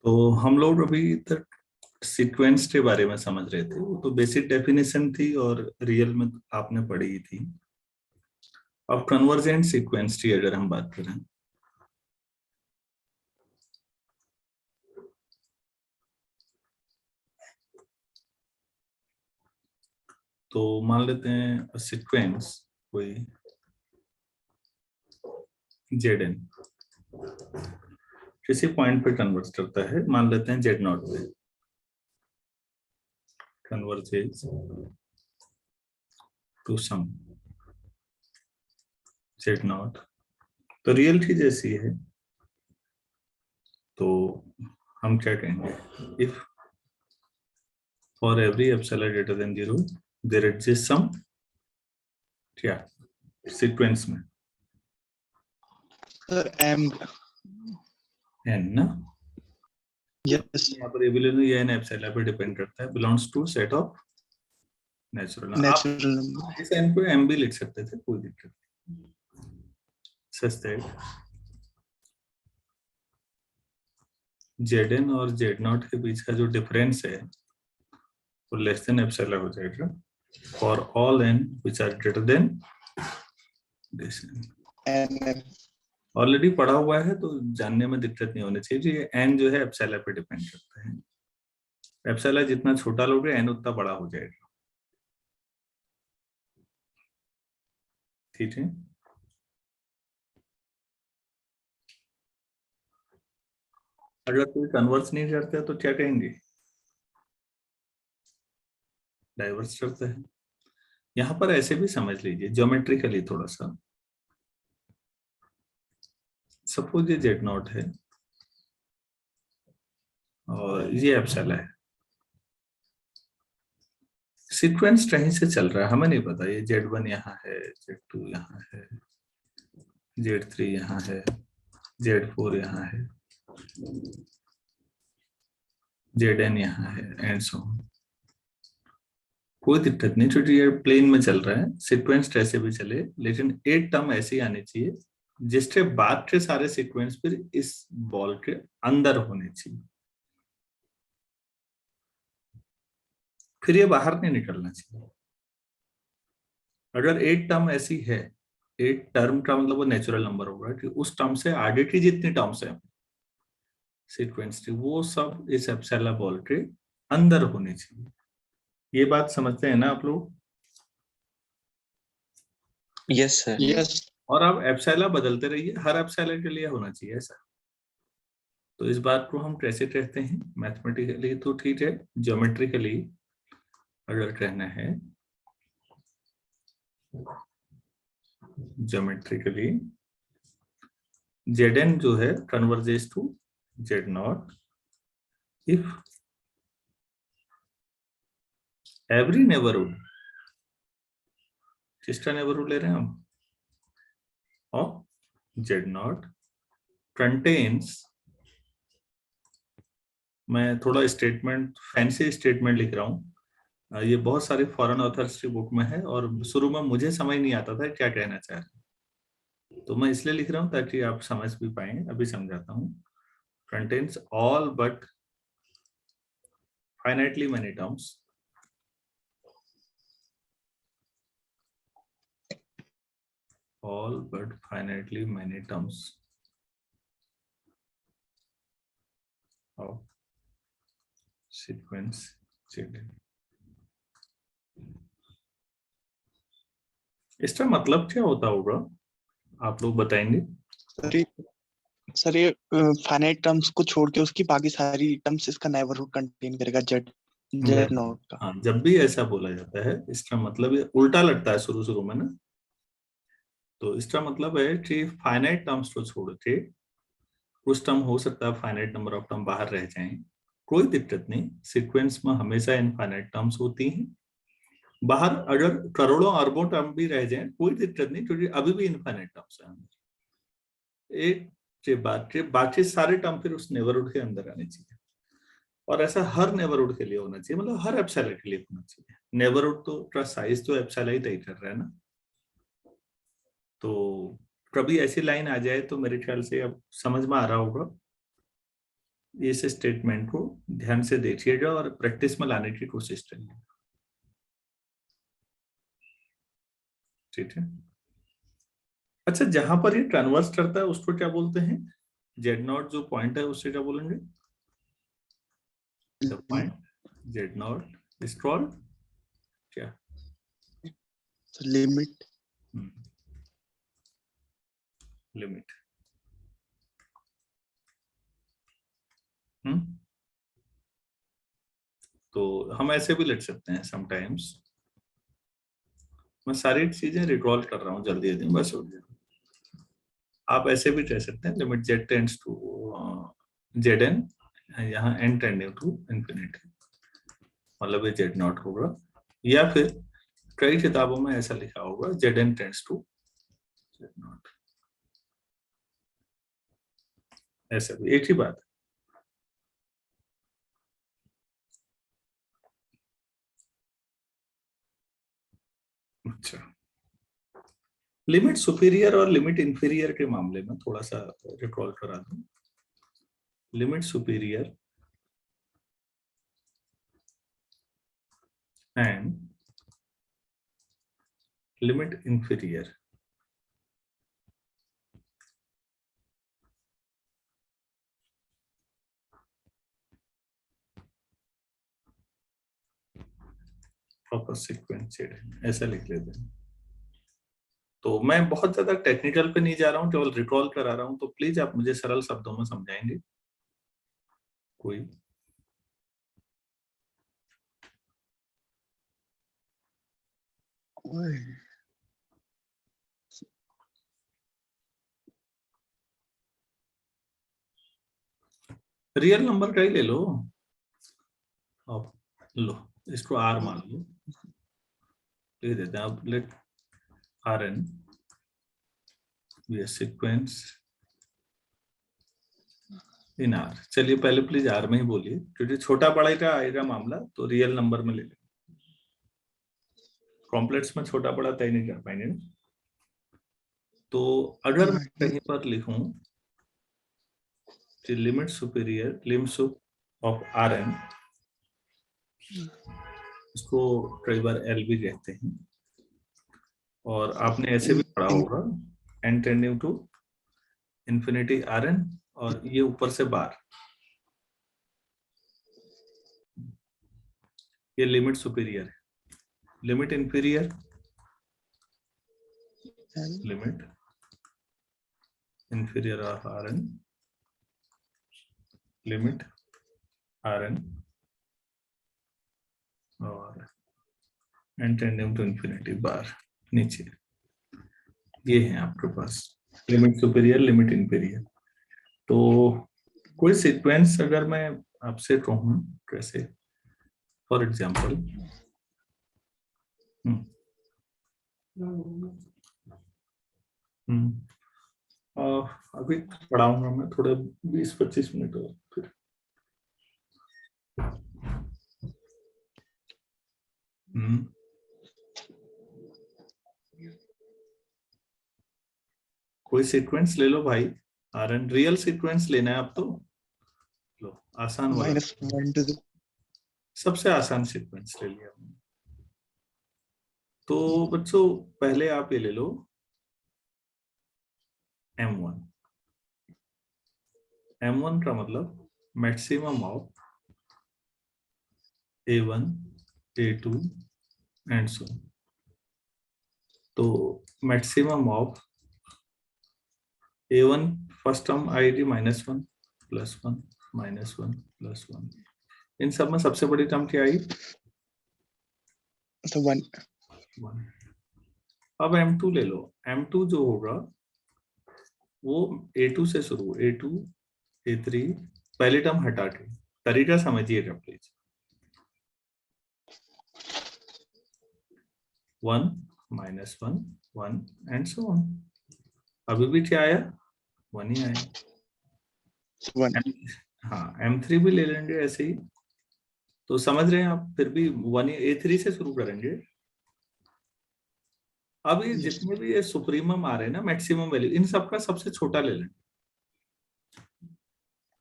तो हम लोग अभी तक सीक्वेंस के बारे में समझ रहे थे। वो तो बेसिक डेफिनेशन थी और रियल में आपने पढ़ी ही थी। अब कन्वर्जेंट सीक्वेंस की अगर हम बात करें तो मान लेते हैं सीक्वेंस कोई जेड एन किसी पॉइंट पे कन्वर्ट करता है, मान लेते हैं जेड नॉट पे converges to some z naught. तो रियल की जैसी है, तो हम क्या कहेंगे? If for every epsilon greater than 0 there exist some क्या सीक्वेंस में सर एम एन ना। यस यहाँ पर एबिलिटी ये एन एप्सिलॉन पे डिपेंड करता है, belongs to set of natural. आप नेचुरल नंबर इस एन को एम भी लिख सकते थे, कोई दिक्कत नहीं। सच दैट जेड एन और जेड नॉट के बीच का जो डिफरेंस है वो लेस देन एप्सिलॉन हो जाएगा for all n which are greater than this. M already पढ़ा हुआ है तो जानने में दिक्कत नहीं होनी चाहिए। ये एन जो है एप्सिलॉन पे डिपेंड करता है। एप्सिलॉन जितना छोटा लोगे एन उतना बड़ा हो जाएगा। ठीक है। अगर कोई कन्वर्स नहीं करता तो क्या कहेंगे? डाइवर्स करता है। यहां पर ऐसे भी समझ लीजिए ज्योमेट्रिकली थोड़ा सा। सपोज ये जेड नॉट है और ये एप्सिलॉन है। सीक्वेंस कहीं से चल रहा है हमें नहीं पता। ये जेड वन यहाँ है, जेड टू यहाँ है, जेड थ्री यहाँ है, जेड फोर यहाँ है, जेड एन यहाँ है एंड सो ऑन। कोई दिक्कत नहीं क्योंकि ये प्लेन में चल रहा है। सीक्वेंस कैसे भी चले, लेकिन एक टर्म ऐसी आनी चाहिए जिसके बाद के सारे सीक्वेंस फिर इस बॉल के अंदर होने चाहिए, फिर ये बाहर नहीं निकलना चाहिए। अगर एक टर्म ऐसी है, एक टर्म का मतलब वो नेचुरल नंबर होगा कि उस टर्म से आगे की जितनी टर्म्स है सीक्वेंस की, वो सब इस एप्सिलॉन बॉल के अंदर होनी चाहिए। ये बात समझते हैं ना आप लोग? Yes sir. यस और आप एप्सिलॉन बदलते रहिए, हर एप्सिलॉन के लिए होना चाहिए ऐसा। तो इस बात को हम कैसे कहते हैं? मैथमेटिकली तो ठीक है, ज्योमेट्रिकली अगर कहना है, ज्योमेट्रिकली जेड एन जो है converges to z naught if every neighbourhood, किसका नेबरहुड ले रहे हैं हम? ऑफ जेड नॉट कंटेन्स, मैं थोड़ा स्टेटमेंट फैंसी स्टेटमेंट लिख रहा हूँ, ये बहुत सारे फॉरेन ऑथर्स की बुक में है और शुरू में मुझे समझ नहीं आता था क्या कहना चाह रहे हैं, तो मैं इसलिए लिख रहा हूँ ताकि आप समझ भी पाए। अभी समझाता हूँ। Contains all but finitely many terms all but finitely many terms of sequence Z। इसका मतलब क्या होता होगा आप लोग बताएंगे? सर ये फाइनाइट टर्म्स को छोड़ के उसकी बाकी सारी टर्म्स इसका नेबरहुड कंटेन करेगा जेड जेड नॉट का। हाँ, जब भी ऐसा बोला जाता है इसका मतलब ये उल्टा लगता है शुरू शुरू में ना। तो इसका मतलब है कि फाइनाइट टर्म्स को छोड़ के कुछ टर्म हो सकता है फाइनाइट नंबर ऑफ टर्म बाहर रह जाएं, कोई दिक्कत नहीं। सीक्वेंस में हमेशा इनफाइनाइट टर्म्स होती हैं। बाहर अगर करोड़ों अरबों टर्म भी रह जाएं कोई दिक्कत नहीं, क्योंकि अभी भी इनफाइनाइट टर्म्स है। एक के बाद के बाकी सारे टर्म फिर उस नेबरहुड के अंदर आने चाहिए, और ऐसा हर नेबरहुड के लिए होना चाहिए, मतलब हर एप्सिलॉन के लिए होना चाहिए। नेबरहुड तो का साइज तो एप्सिलॉन ही तय कर रहा है ना। तो कभी ऐसी लाइन आ जाए तो मेरे ख्याल से अब समझ में आ रहा होगा इस स्टेटमेंट को ध्यान से देखिएगा और प्रैक्टिस में लाने की कोशिश करिए, ठीक है। अच्छा, जहां पर ये कन्वर्स करता है उसको क्या बोलते हैं? जेड नॉट जो पॉइंट है उससे क्या बोलेंगे? The point Z not is called क्या? लिमिट। लिमिट। तो हम ऐसे भी लिख सकते हैं समटाइम्स। मैं सारी चीजें रिकॉल कर रहा हूँ जल्दी जल्दी, बस हो गया। आप ऐसे भी कह सकते हैं limit z tends to z n, यहाँ एन टेंडिंग टू इंफिनिटी, मतलब ये जेड नॉट होगा। या फिर कई किताबों में ऐसा लिखा होगा z n tends to z naught, ऐसा भी एक ही बात है। अच्छा, लिमिट सुपीरियर और लिमिट इंफीरियर के मामले में थोड़ा सा रिकॉल करा दूं। Limit superior and limit inferior, proper sequence ऐसा लिख लेते हैं। तो मैं बहुत ज्यादा टेक्निकल पे नहीं जा रहा हूँ, केवल रिकॉल करा रहा हूँ, तो प्लीज आप मुझे सरल शब्दों में समझाएंगे कोई? रियल नंबर का ही ले लो, अब लो इसको आर मान लो, लिख देते हैं। अब let r n be a sequence in R. चलिए पहले प्लीज आर में ही बोलिए, क्योंकि छोटा बड़ा का आएगा मामला तो रियल नंबर में ले लें, कॉम्प्लेक्स में छोटा बड़ा तय नहीं कर पाएंगे ना। तो अगर मैं कहीं पर लिखूं कि limit superior limit of r n, इसको कई बार एल भी कहते हैं, और आपने ऐसे भी पढ़ा होगा n tending to infinity r n, और ये ऊपर से बार, ये लिमिट सुपीरियर है। Limit inferior, limit inferior of r n, limit r n और n tending to infinity bar नीचे, ये है आपके पास लिमिट सुपीरियर लिमिट इंफीरियर। तो कोई सीक्वेंस अगर मैं आपसे कहूं कैसे, फॉर एग्जांपल अभी पढ़ाऊंगा मैं थोड़े 20-25 मिनट और फिर। कोई सीक्वेंस ले लो भाई, आर एन रियल सीक्वेंस लेना है आप तो लो, आसान वाला, -1 to the सबसे आसान सीक्वेंस ले लिया हमने। तो बच्चों पहले आप ये ले लो M1। M1 का मतलब maximum of A1 A2 and so. तो maximum of A1 first term आएगी -1 +1 -1 +1, इन सब में सबसे बड़ी टर्म क्या आई? 1। अब M2 ले लो, M2 जो होगा वो A2 से शुरू, A2 A3, पहली टर्म हटा के, तरीका समझिएगा प्लीज। 1 -1 1 and so on. अभी भी क्या आया? 1 ही आया। 1 हाँ M3 भी ले लेंगे ऐसे ही, तो समझ रहे हैं आप, फिर भी 1 A3 से शुरू करेंगे। अब ये जितने भी ये सुप्रीमम आ रहे हैं ना, मैक्सिमम वैल्यू, इन सबका सबसे छोटा ले लेंगे।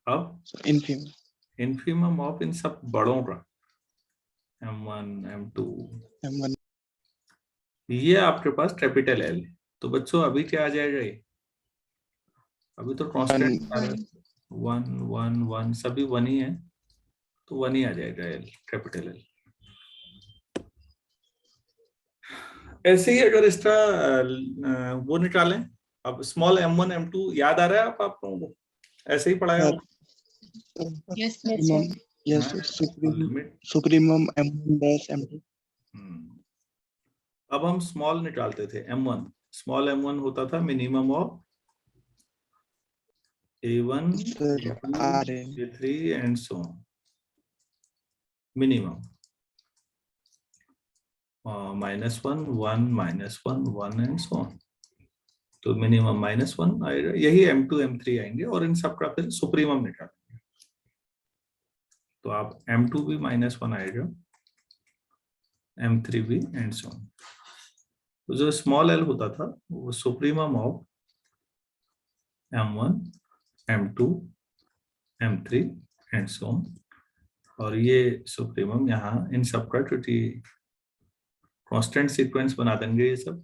अब इन्फीमम ऑफ इन सब बड़ों का M1 M2 M1 ये आपके पास कैपिटल L। तो बच्चों अभी क्या आ जाएगा ये, अभी तो कांस्टेंट 1 1 1 सभी 1 ही है, तो 1 ही आ जाएगा L, कैपिटल L। ऐसे ही अगर इसका वो निकालें, अब स्मॉल M1 M2 याद आ रहा है आप लोगों को, ऐसे ही पढ़ाया हो? यस हाँ, सुप्रीमम M1 डैश M2। अब हम स्मॉल निकालते थे M1, स्मॉल M1 होता था minimum of A1 A2 A3 and so on, minimum -1 1 -1 1 and so on. तो मिनिमम -1 आएगा, यही M2 M3 आएंगे और इन सब का फिर सुप्रीमम निकालेंगे। तो आप M2 भी -1 आएगा, M3 भी एंड सो ऑन। तो जो स्मॉल L होता था वो supremum of M1 M2 M3 and so on, और ये सुप्रीमम यहाँ इन सब का, क्योंकि कांस्टेंट सीक्वेंस बना देंगे ये सब,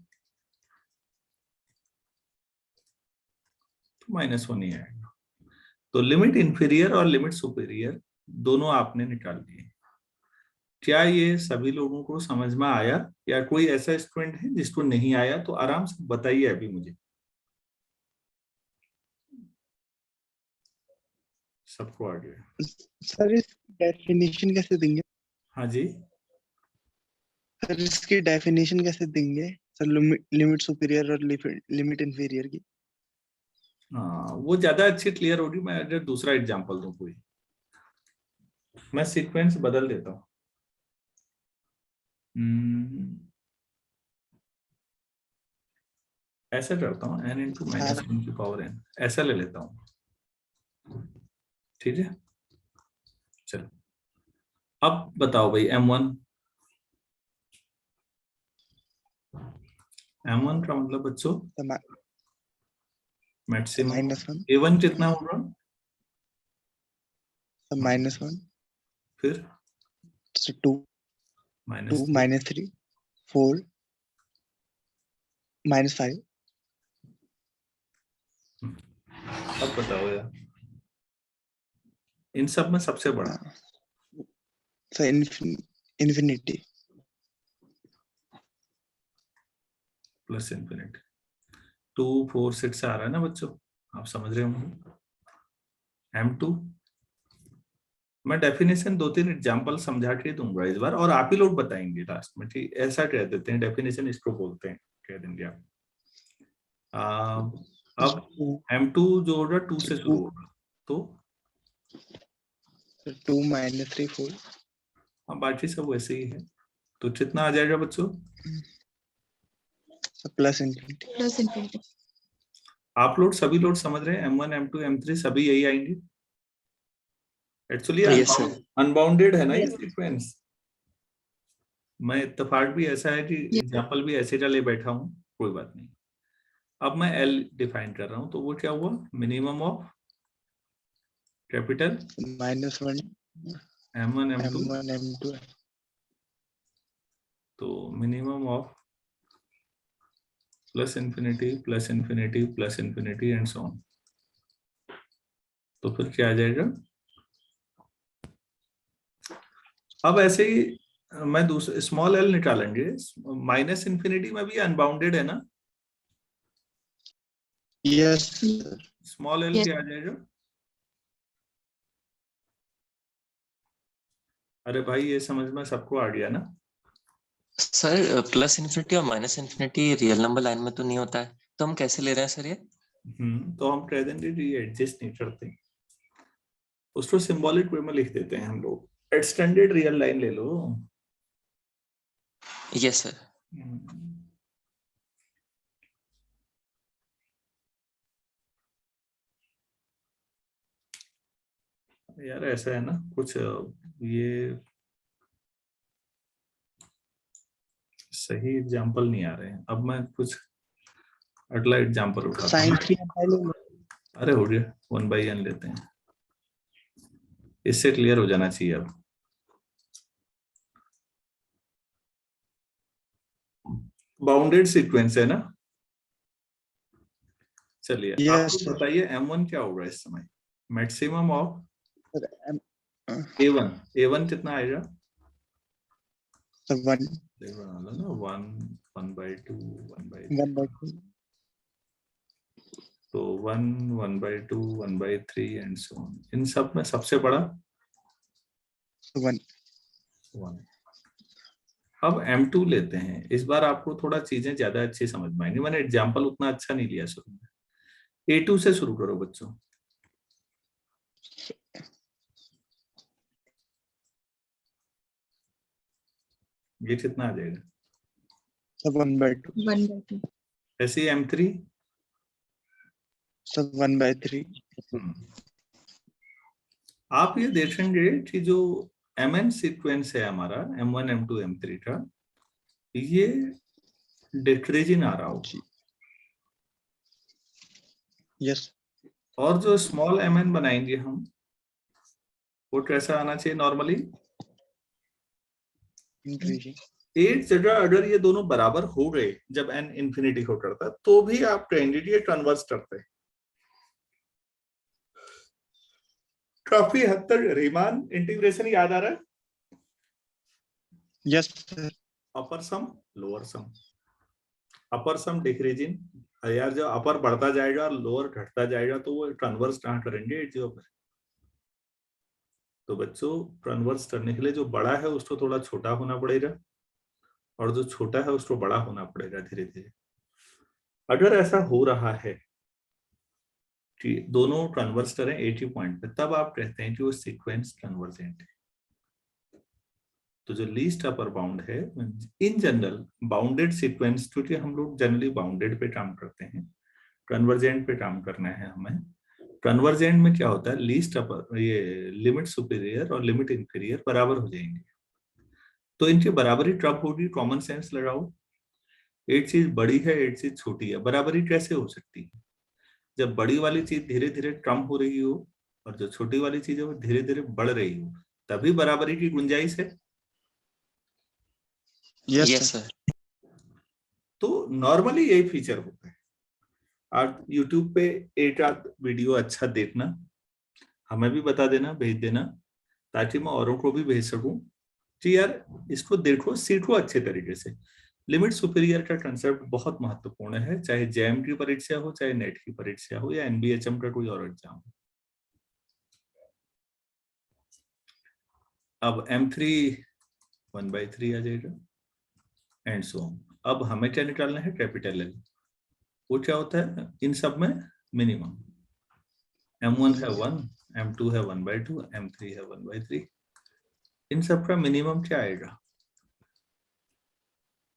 तो -1 ही आएगा। तो लिमिट इंफीरियर और लिमिट सुपीरियर दोनों आपने निकाल लिए। क्या ये सभी लोगों को समझ में आया, या कोई ऐसा स्टूडेंट है जिसको नहीं आया तो आराम से बताइए अभी मुझे। सबको आ गया? सर इसकी डेफिनेशन कैसे देंगे? हाँ जी, सर इसकी डेफिनेशन कैसे देंगे सर, लिमिट सुपीरियर और लिमिट इंफीरियर की? हाँ वो ज्यादा अच्छी क्लियर होगी। मैं अगर दूसरा एग्जांपल दूं कोई, मैं सीक्वेंस बदल देता हूँ। ऐसा करता हूँ n × -1⁴n, ऐसा ले लेता हूँ, ठीक है। चलो अब बताओ भाई M1 का मतलब बच्चों मैक्सिमम A1 कितना होगा? -1 फिर 2 -3 -3 4 -5। अब बताओ यार, इन सब में सबसे बड़ा सर इन्फिनिटी प्लस इन्फिनिटी। 2 4 6 आ रहा है ना बच्चों, आप समझ रहे होंगे। M2 मैं डेफिनेशन 2-3 एग्जांपल समझा के दूंगा इस बार, और आप ही लोग बताएंगे लास्ट में, ठीक? ऐसा कह देते हैं, डेफिनेशन इसको बोलते हैं, कह देंगे आप। अब M2 जो होगा 2 से शुरू होगा, तो 2 -3 4। हाँ बाकी सब वैसे ही है। तो कितना आ जाएगा बच्चों? Plus infinity. आप लोग सभी लोग समझ रहे हैं, M1 M2 M3 सभी यही आएंगे। एक्चुअली अनबाउंडेड है ना ये सीक्वेंस। मैं इत्तेफाक भी ऐसा है कि एग्जांपल भी ऐसे का ले बैठा हूं, कोई बात नहीं। अब मैं L डिफाइन कर रहा हूं, तो वो क्या हुआ? Minimum of capital -1 M1 M2, M2 तो minimum of plus infinity plus infinity plus infinity and so on. तो फिर क्या आ जाएगा? अब ऐसे ही मैं दूसरा स्मॉल L निकालेंगे, -इन्फिनिटी में भी अनबाउंडेड है ना? यस स्मॉल L क्या आ जाएगा? अरे भाई ये समझ में सबको आ गया ना? सर प्लस इन्फिनिटी और minus infinity real number line में तो नहीं होता है, तो हम कैसे ले रहे हैं सर ये? तो हम कह देंगे कि ये एडजस्ट नहीं करते, उसको सिंबॉलिक वे में लिख देते हैं हम लोग। एक्सटेंडेड रियल लाइन ले लो। Yes sir. यार ऐसा है ना कुछ, ये सही एग्जांपल नहीं आ रहे हैं। अब मैं कुछ अगला एग्जांपल उठाता हूँ। sin 3 अरे हो गया, 1/n लेते हैं। इससे क्लियर हो जाना चाहिए अब। बाउंडेड सीक्वेंस है ना। चलिए आप यस लोग सर। बताइए M1 क्या होगा इस समय, मैक्सिमम ऑफ सर A1 कितना आएगा? 1 वन, 1/2, 1/3, 1/2 तो 1, 1/2, 1/3 एंड सो ऑन। इन सब में सबसे बड़ा 1। 1। अब M2 लेते हैं। इस बार आपको थोड़ा चीजें ज्यादा अच्छी समझ में आएंगी। मैंने एग्जाम्पल उतना अच्छा नहीं लिया शुरू में। A2 से शुरू करो बच्चों। ये कितना आ जाएगा? सब 1/2 1/2 ऐसे ही M3 सब 1/3 आप ये देखेंगे कि जो MN सीक्वेंस है हमारा M1, M2, M3 का, ये डिक्रीजिंग आ रहा होगा। यस और जो स्मॉल mn बनाएंगे हम, वो कैसा आना चाहिए नॉर्मली? इंक्रीजिंग। एक जगह अगर ये दोनों बराबर हो गए जब n इंफिनिटी को करता, तो भी आप कैंडिडेट कन्वर्स करते हैं। काफी हद तक रीमान इंटीग्रेशन याद आ रहा है? Yes sir. Upper sum, lower sum, upper sum decreasing. यार जब अपर बढ़ता जाएगा और लोअर घटता जाएगा तो वो कन्वर्स कहाँ करेंगे? एट जीरो पर। तो बच्चों कन्वर्स करने के लिए जो बड़ा है उसको थोड़ा छोटा होना पड़ेगा, और जो छोटा है उसको बड़ा होना पड़ेगा धीरे धीरे। अगर ऐसा हो रहा है कि दोनों कन्वर्स करें 80 पॉइंट पे, तब आप कहते हैं कि वो सीक्वेंस कन्वर्जेंट है। तो जो लीस्ट अपर बाउंड है, इन जनरल बाउंडेड सीक्वेंस, क्योंकि हम लोग जनरली बाउंडेड पे काम करते हैं, कन्वर्जेंट पे काम करना है हमें। कन्वर्जेंट में क्या होता है, लीस्ट अपर, ये लिमिट सुपीरियर और लिमिट इंफीरियर बराबर हो जाएंगे। तो इनकी बराबरी कब होगी? कॉमन सेंस लगाओ। एक चीज बड़ी है, एक चीज छोटी है, बराबरी कैसे हो सकती है? जब बड़ी वाली चीज धीरे धीरे कम हो रही हो और जो छोटी वाली चीज है वो धीरे धीरे बढ़ रही हो, तभी बराबरी की गुंजाइश है। Yes yes sir. सर। तो नॉर्मली यही फीचर होता है। आप यूट्यूब पे एक आध वीडियो अच्छा देखना, हमें भी बता देना, भेज देना, ताकि मैं औरों को भी भेज सकूं कि यार इसको देखो, सीखो अच्छे तरीके से। लिमिट सुपीरियर का कंसेप्ट बहुत महत्वपूर्ण है, चाहे जेएम की परीक्षा हो, चाहे नेट की परीक्षा हो, या एनबीएचएम का कोई और एग्जाम हो। अब M3 1/3 आ जाएगा एंड सो ऑन। अब हमें क्या निकालना है? Capital L. वो क्या होता है इन सब में? मिनिमम। M1 है 1, M2 है 1/2, M3 है 1/3। इन सब का मिनिमम क्या आएगा?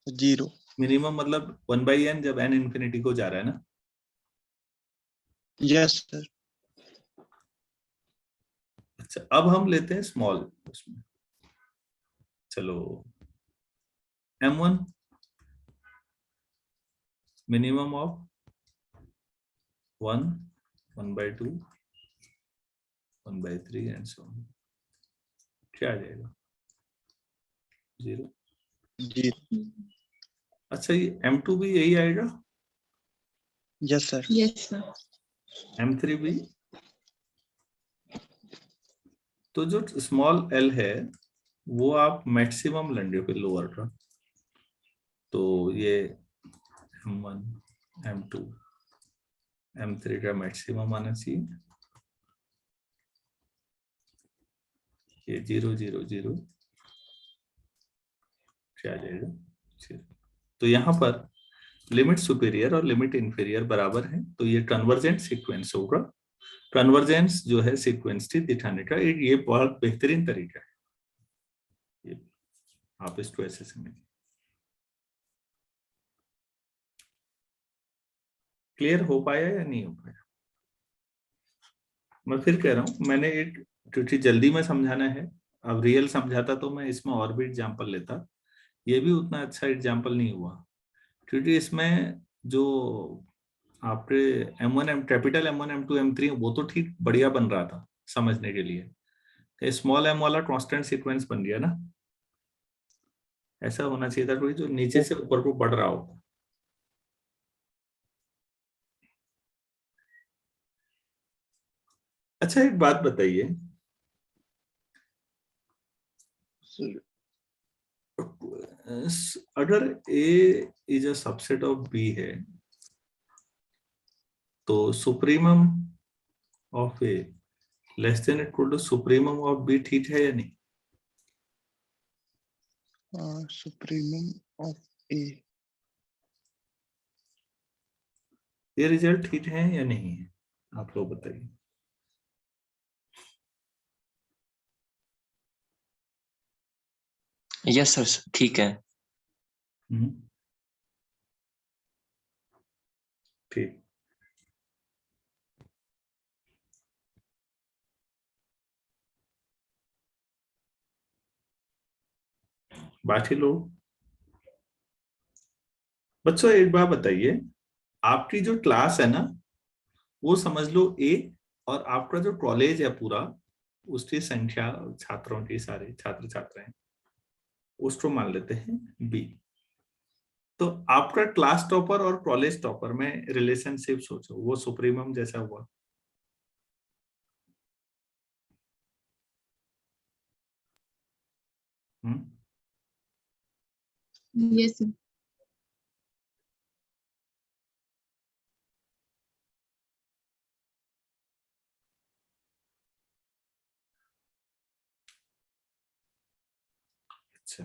0। मिनिमम मतलब 1/n, जब n इंफिनिटी को जा रहा है ना। Yes sir. अच्छा, अब हम लेते हैं स्मॉल उसमें। चलो M1 minimum of 1, 1/2, 1/3 and so on. क्या आ जाएगा? 0। 0। अच्छा, ये M2 भी यही आएगा? Yes sir. Yes sir. M3 भी? तो जो स्मॉल l है वो आप मैक्सिमम लेंगे फिर लोअर का। तो ये M1, M2, M3 का मैक्सिमम आना चाहिए। ये 0, 0, 0 क्या आ जाएगा? 0। तो यहाँ पर लिमिट सुपीरियर और लिमिट इंफीरियर बराबर है, तो ये कन्वर्जेंट सीक्वेंस होगा। कन्वर्जेंस जो है सीक्वेंस की दिखाने का एक ये बहुत बेहतरीन तरीका है। ये आप इसको ऐसे समझिए। क्लियर हो पाया या नहीं हो पाया? मैं फिर कह रहा हूँ, मैंने एक, क्योंकि जल्दी में समझाना है, अब रियल समझाता तो मैं इसमें और भी एग्जाम्पल लेता, ये भी उतना अच्छा एग्जाम्पल नहीं हुआ, क्योंकि इसमें जो आपके M1 capital M1, M2, M3 वो तो ठीक बढ़िया बन रहा था समझने के लिए, स्मॉल एम वाला कांस्टेंट सीक्वेंस बन गया ना, ऐसा होना चाहिए था कोई जो नीचे से ऊपर को बढ़ रहा हो। अच्छा एक बात बताइए, अगर A is a subset of B है तो supremum of A less than equal to supremum of B ठीक है या नहीं? सुप्रीमम ऑफ ए, ये रिजल्ट ठीक है या नहीं है, आप लोग बताइए। यस सर, ठीक है। ठीक। बाकी लोग बच्चों एक बात बताइए, आपकी जो क्लास है ना वो समझ लो A, और आपका जो कॉलेज है पूरा उसकी संख्या छात्रों की, सारे छात्र छात्राएं, उसको मान लेते हैं B। तो आपका क्लास टॉपर और कॉलेज टॉपर में रिलेशनशिप सोचो, वो सुप्रीमम जैसा हुआ। Yes sir. अच्छा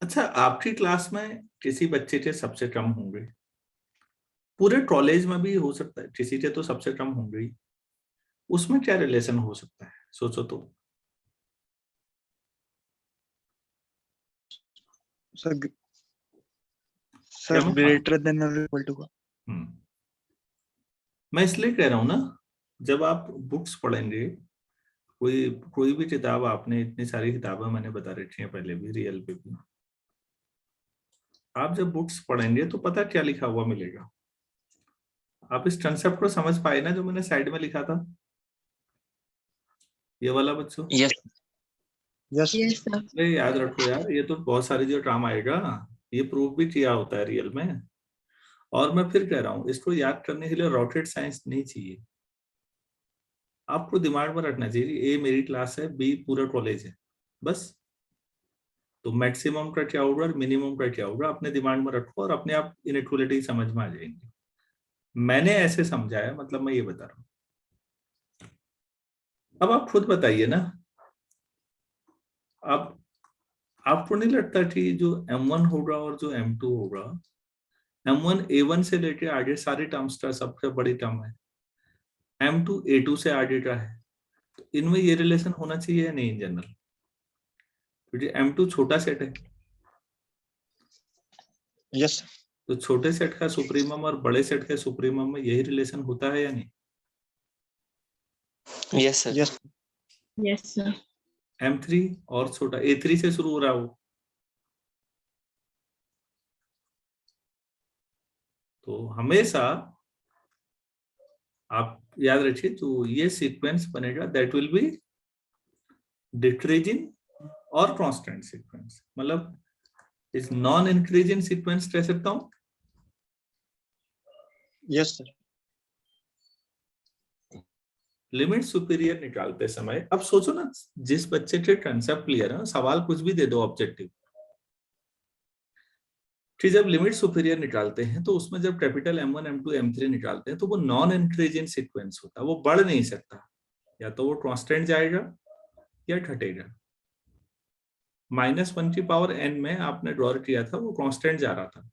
अच्छा, आपकी क्लास में किसी बच्चे के सबसे कम होंगे, पूरे कॉलेज में भी हो सकता है किसी के तो सबसे कम होंगे ही, उसमें क्या रिलेशन हो सकता है सोचो तो। सर क्या सर मैं ग्रेटर देन और इक्वल टू का। मैं इसलिए कह रहा हूं ना, जब आप बुक्स पढ़ेंगे, कोई कोई भी किताब, आपने इतनी सारी किताबें मैंने बता रखी है पहले भी, रियल पे भी, आप जब बुक्स पढ़ेंगे तो पता क्या लिखा हुआ मिलेगा। आप इस कंसेप्ट को समझ पाए ना जो मैंने साइड में लिखा था, ये वाला बच्चों? Yes yes yes sir. अरे याद रखो यार, ये तो बहुत सारी जो ड्रामा आएगा, ये प्रूव भी किया होता है रियल में। और मैं फिर कह रहा हूँ, इसको याद करने के लिए रॉकेट साइंस नहीं चाहिए, आपको दिमाग में रखना चाहिए। A मेरी क्लास है, B पूरा कॉलेज है, बस। तो मैक्सिमम का क्या होगा और मिनिमम का क्या होगा अपने दिमाग में रखो, और अपने आप इनइक्वालिटी समझ में आ जाएंगे। मैंने ऐसे समझा है, मतलब मैं ये बता रहा हूँ। अब आप खुद बताइए ना, अब आपको नहीं लगता कि जो M1 होगा और जो M2 होगा, M1 A1 से लेके आगे सारी टर्म्स का सबसे बड़ी टर्म है, M2 A2 से आगे का है, तो इनमें ये रिलेशन होना चाहिए या नहीं इन जनरल? क्योंकि M2 छोटा सेट है, यस तो छोटे सेट का सुप्रीमम और बड़े सेट के सुप्रीमम में यही रिलेशन होता है या नहीं? Yes sir. Yes yes sir. M3 और छोटा A3 से शुरू हो रहा हो, तो हमेशा आप याद रखिए जो ये सीक्वेंस बनेगा दैट विल बी डिक्रीजिंग और कांस्टेंट सीक्वेंस, मतलब इस नॉन इंक्रीजिंग सीक्वेंस कह सकता हूं। यस सर लिमिट सुपीरियर निकालते समय अब सोचो ना, जिस बच्चे के कंसेप्ट क्लियर है, सवाल कुछ भी दे दो ऑब्जेक्टिव, कि जब लिमिट सुपीरियर निकालते हैं तो उसमें जब कैपिटल M1 M2 M3 निकालते हैं तो वो नॉन इंक्रीजिंग सीक्वेंस होता है, वो बढ़ नहीं सकता, या तो वो कांस्टेंट जाएगा या घटेगा। -1 की पावर n में आपने ड्रॉ किया था, वो कांस्टेंट जा रहा था,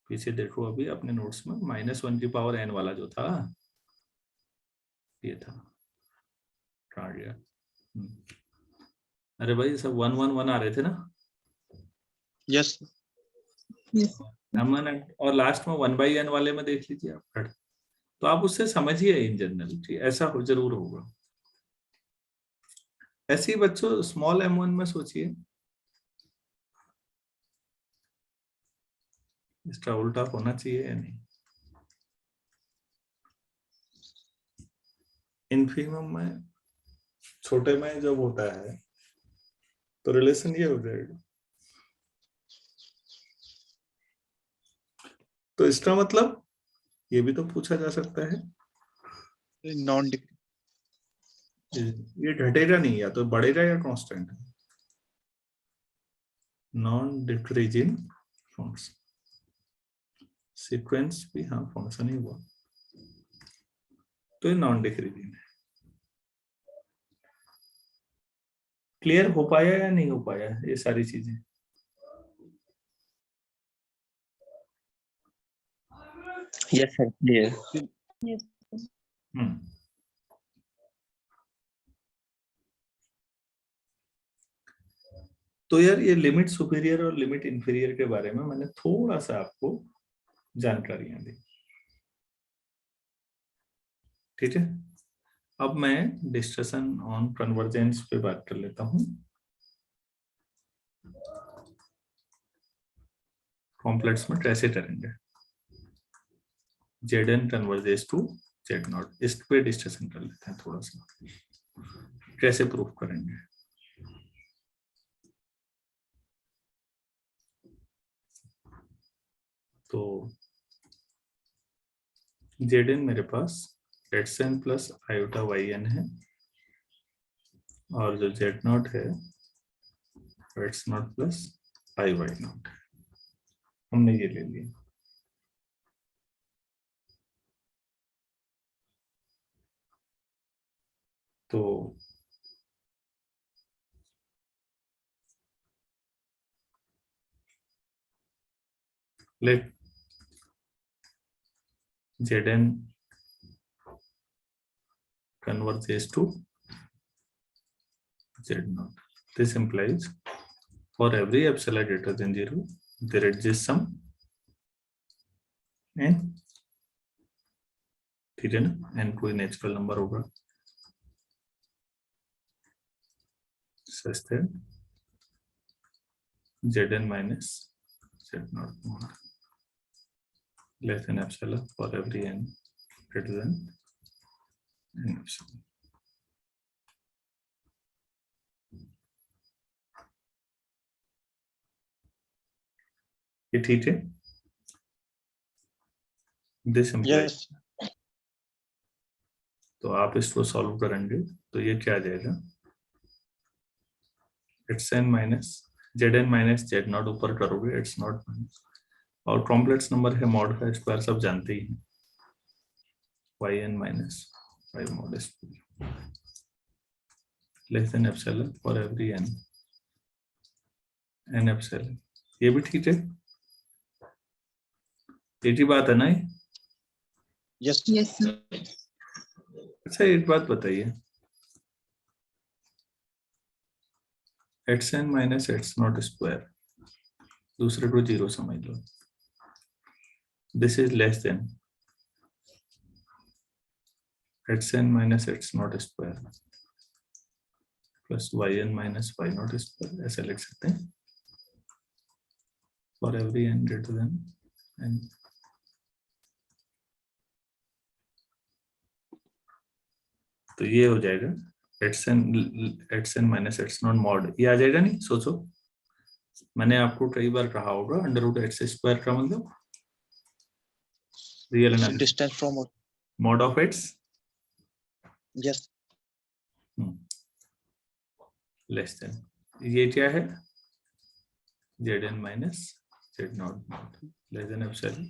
पीछे देखो अभी अपने नोट्स में -1 की पावर n वाला जो था ये था, कहाँ गया? अरे भाई सब 1 1 1 आ रहे थे ना, यस यस M1 और लास्ट में 1/n वाले में देख लीजिए आप, तो आप उससे समझिए इन जनरल, ऐसा हो जरूर होगा। ऐसे ही बच्चों स्मॉल M1 में सोचिए, इसका उल्टा होना चाहिए या नहीं? इन्फिमम में छोटे में जब होता है तो रिलेशन ये हो जाएगा। तो इसका मतलब ये भी तो पूछा जा सकता है, नॉन ये घटेगा नहीं, या तो बढ़ेगा या कांस्टेंट है। नॉन डिक्रीजिंग फंक्शन, सीक्वेंस भी हाँ फंक्शन ही हुआ, तो ये नॉन डिक्रीजिंग है। क्लियर हो पाया या नहीं हो पाया ये सारी चीजें? Yes sir, clear. Yes. हम्म। तो यार ये लिमिट सुपीरियर और लिमिट इंफीरियर के बारे में मैंने थोड़ा सा आपको जानकारियां दी, ठीक है। अब मैं डिस्कशन ऑन कन्वर्जेंस पे बात कर लेता हूं। कॉम्प्लेक्स में कैसे करेंगे, Zn कन्वर्जेस टू Z0, इस पे डिस्कशन कर लेते हैं थोड़ा सा, कैसे प्रूफ करेंगे। तो Zn मेरे पास Xn प्लस आयोटा Yn है, और जो Z0 है X0 प्लस Iy0 है, हमने ये ले लिया। तो let Zn converges to Z0. This implies for every epsilon greater than 0, there exists some n, ठीक है ना, n कोई नेचुरल नंबर होगा, such that Zn minus Z0 mod less than epsilon for every n greater than n epsilon. ये ठीक है। This implies, yes तो आप इसको सॉल्व करेंगे तो ये क्या आ जाएगा, Xn minus Zn minus Z0 ऊपर करोगे X0 माइनस, और कॉम्प्लेक्स नंबर है, मॉड का स्क्वायर सब जानते ही हैं, Yn minus y mod square less than epsilon for every n epsilon. ये भी ठीक है, एक ही बात है ना ये? Yes Yes, sir. अच्छा एक बात बताइए, Xn माइनस X0 स्क्वायर, दूसरे को 0 समझ लो, this is less than Xn minus X0 square plus Yn minus Y0 square, ऐसे लिख सकते हैं, for every n greater than n। तो ये हो जाएगा Xn माइनस X0 मॉड, ये आ जाएगा नहीं, सोचो, मैंने आपको कई बार कहा होगा अंडर रूट एक्स स्क्वायर का मतलब real analysis distance from mod of x yes less than, ये क्या है, Zn minus Z0 less than epsilon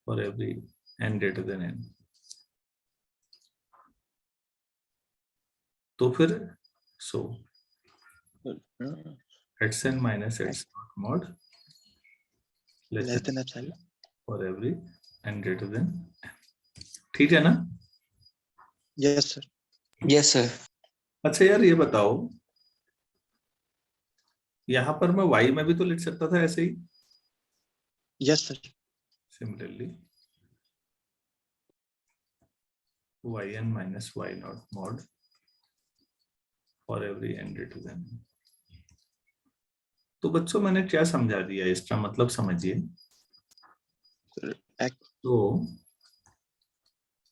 for every n greater than n। तो फिर सो Xn minus X0 mod less less than then epsilon for every n greater then, ठीक है ना? Yes sir yes sir. अच्छा यार ये बताओ, यहां पर मैं y में भी तो लिख सकता था ऐसे ही, yes sir similarly Yn minus Y0 mod for every n greater than। तो बच्चों मैंने क्या समझा दिया, इसका मतलब समझिए। तो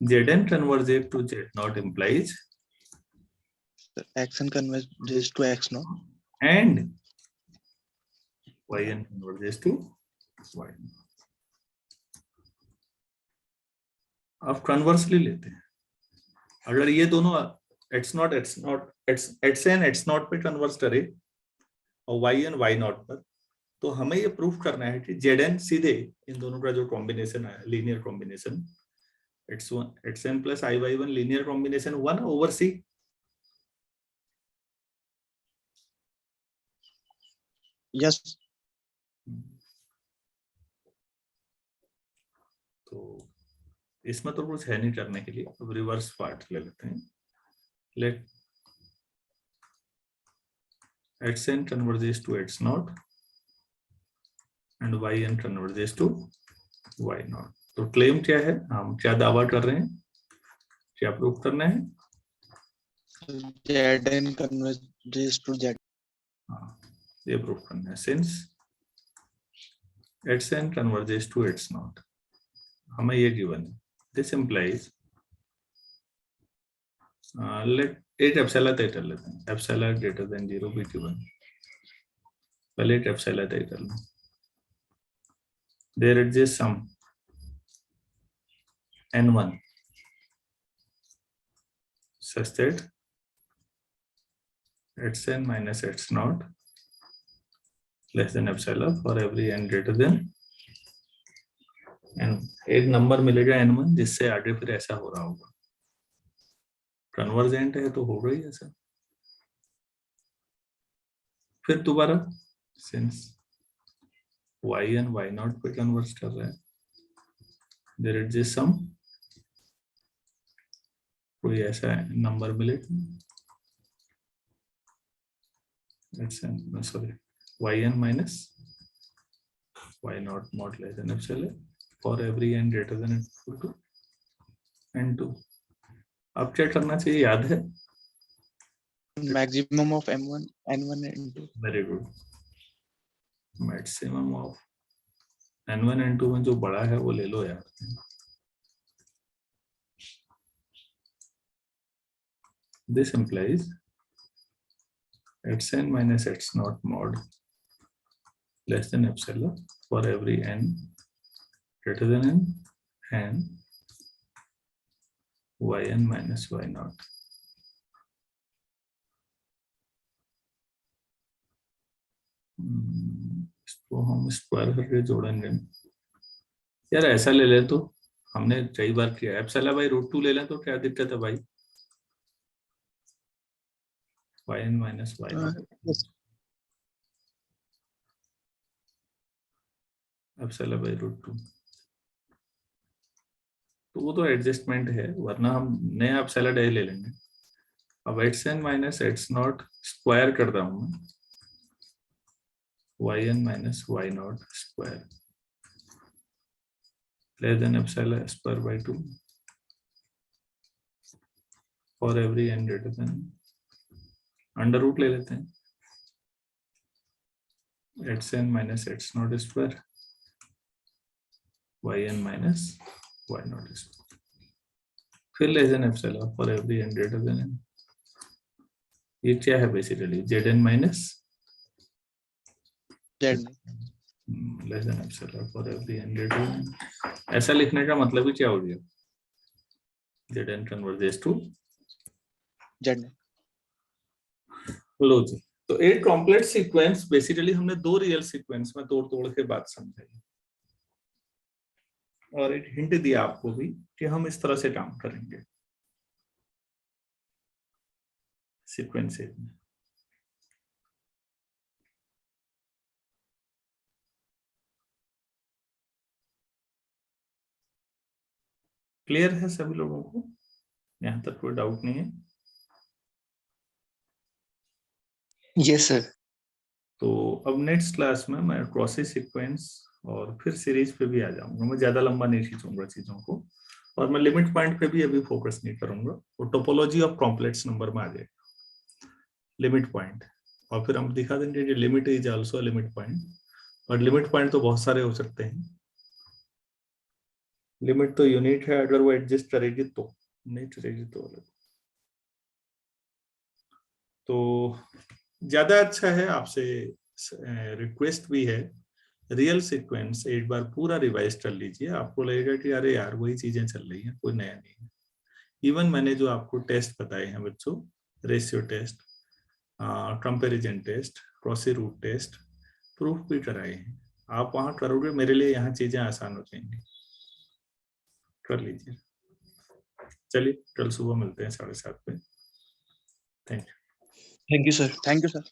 Zn converges to Z naught implies Xn converges to X naught. and Yn converges to Y. अब कन्वर्सली लेते हैं, अगर ये दोनों Xn X नॉट पे कन्वर्स करे और Yn Y नॉट पर, तो हमें ये प्रूफ करना है कि Zn सीधे इन दोनों का जो कॉम्बिनेशन है, linear combination Xn plus Iy1 linear combination 1 over C. Yes. तो इसमें तो कुछ है नहीं करने के लिए, अब रिवर्स पार्ट ले लेते हैं. Let Xn converges to X naught and Yn converges to Y naught. तो क्लेम क्या है, हम क्या दावा कर रहे हैं, क्या प्रूफ करना है? Zn converges to Z. हाँ, ये प्रूफ करना है. Since Xn converges to X naught, हमें ये गिवन है. दिस implies लेट एक एप्सिलॉन तय कर लेते हैं. एप्सिलॉन ग्रेटर देन 0 भी गिवन. पहले एक एप्सिलॉन तय कर लें. There exist some n1 such that Xn minus X naught less than epsilon for every n greater than n. एक नंबर मिलेगा n1 जिससे आगे फिर ऐसा हो रहा होगा. कन्वर्जेंट है तो होगा ही ऐसा. फिर दोबारा सिंस Yn Y नॉट पे कन्वर्ट कर रहा है, देयर एग्जिस्ट सम कोई ऐसा नंबर मिले Yn minus Y naught mod less than epsilon for every n greater than equal to n2. अब क्या करना चाहिए, याद है? Maximum of M1, N1, N2. Very good. Maximum of n1 n2 में जो बड़ा है वो ले लो यार. This implies Xn minus X naught mod less than epsilon for every n greater than n and Yn minus Y naught. इसको हम square करके जोड़ेंगे यार. ऐसा ले ले तो हमने कई बार किया. एप्सिलॉन बाई रूट 2 ले लें तो क्या दिक्कत है भाई? Yn minus Y naught. Yes. Epsilon by root 2. तो वो तो एडजस्टमेंट है, वरना हम नया एप्सिलॉन ले लेंगे. अब Xn minus X not square कर रहा हूं मैं. Yn minus Y naught square less than epsilon square by 2 for every n greater than. Under root ले लेते हैं. Xn minus X naught square Yn minus Y naught square फिर less than epsilon for every n greater than n. ये क्या है basically? Zn minus Z. less than epsilon for every n greater than n. ऐसा लिखने का मतलब ही क्या हो गया? Zn converges to Z. लो जी. तो एक कॉम्प्लेक्स सीक्वेंस बेसिकली हमने दो रियल सीक्वेंस में तोड़ तोड़ के बात समझाई और एक हिंट दिया आपको भी कि हम इस तरह से काम करेंगे सीक्वेंस में. क्लियर है सभी लोगों को? यहाँ तक कोई डाउट नहीं है? Yes sir. तो अब नेक्स्ट क्लास में मैं क्रॉसी सीक्वेंस और फिर सीरीज पे भी आ जाऊंगा. मैं ज्यादा लंबा नहीं खींचूंगा चीजों को और मैं लिमिट पॉइंट पे भी अभी फोकस नहीं करूंगा. वो टोपोलॉजी ऑफ कॉम्प्लेक्स नंबर में आ जाएगा लिमिट पॉइंट, और फिर हम दिखा देंगे कि limit is also limit point. और लिमिट पॉइंट तो बहुत सारे हो सकते हैं. लिमिट तो यूनिट है, अगर वो एडजस्ट करेगी तो, नहीं करेगी तो अलग। तो ज्यादा अच्छा है, आपसे रिक्वेस्ट भी है, रियल सीक्वेंस एक बार पूरा रिवाइज कर लीजिए, आपको लगेगा कि अरे यार वही चीजें चल रही हैं, कोई नया नहीं है। इवन मैंने जो आपको टेस्ट बताए हैं बच्चों, ratio test, comparison test, cross root test, proof भी कराए हैं, आप वहां करोगे, मेरे लिए यहाँ चीजें आसान हो जाएंगी, कर लीजिए। चलिए कल सुबह मिलते हैं 7:30 पे। Thank you. Thank you sir. Thank you sir.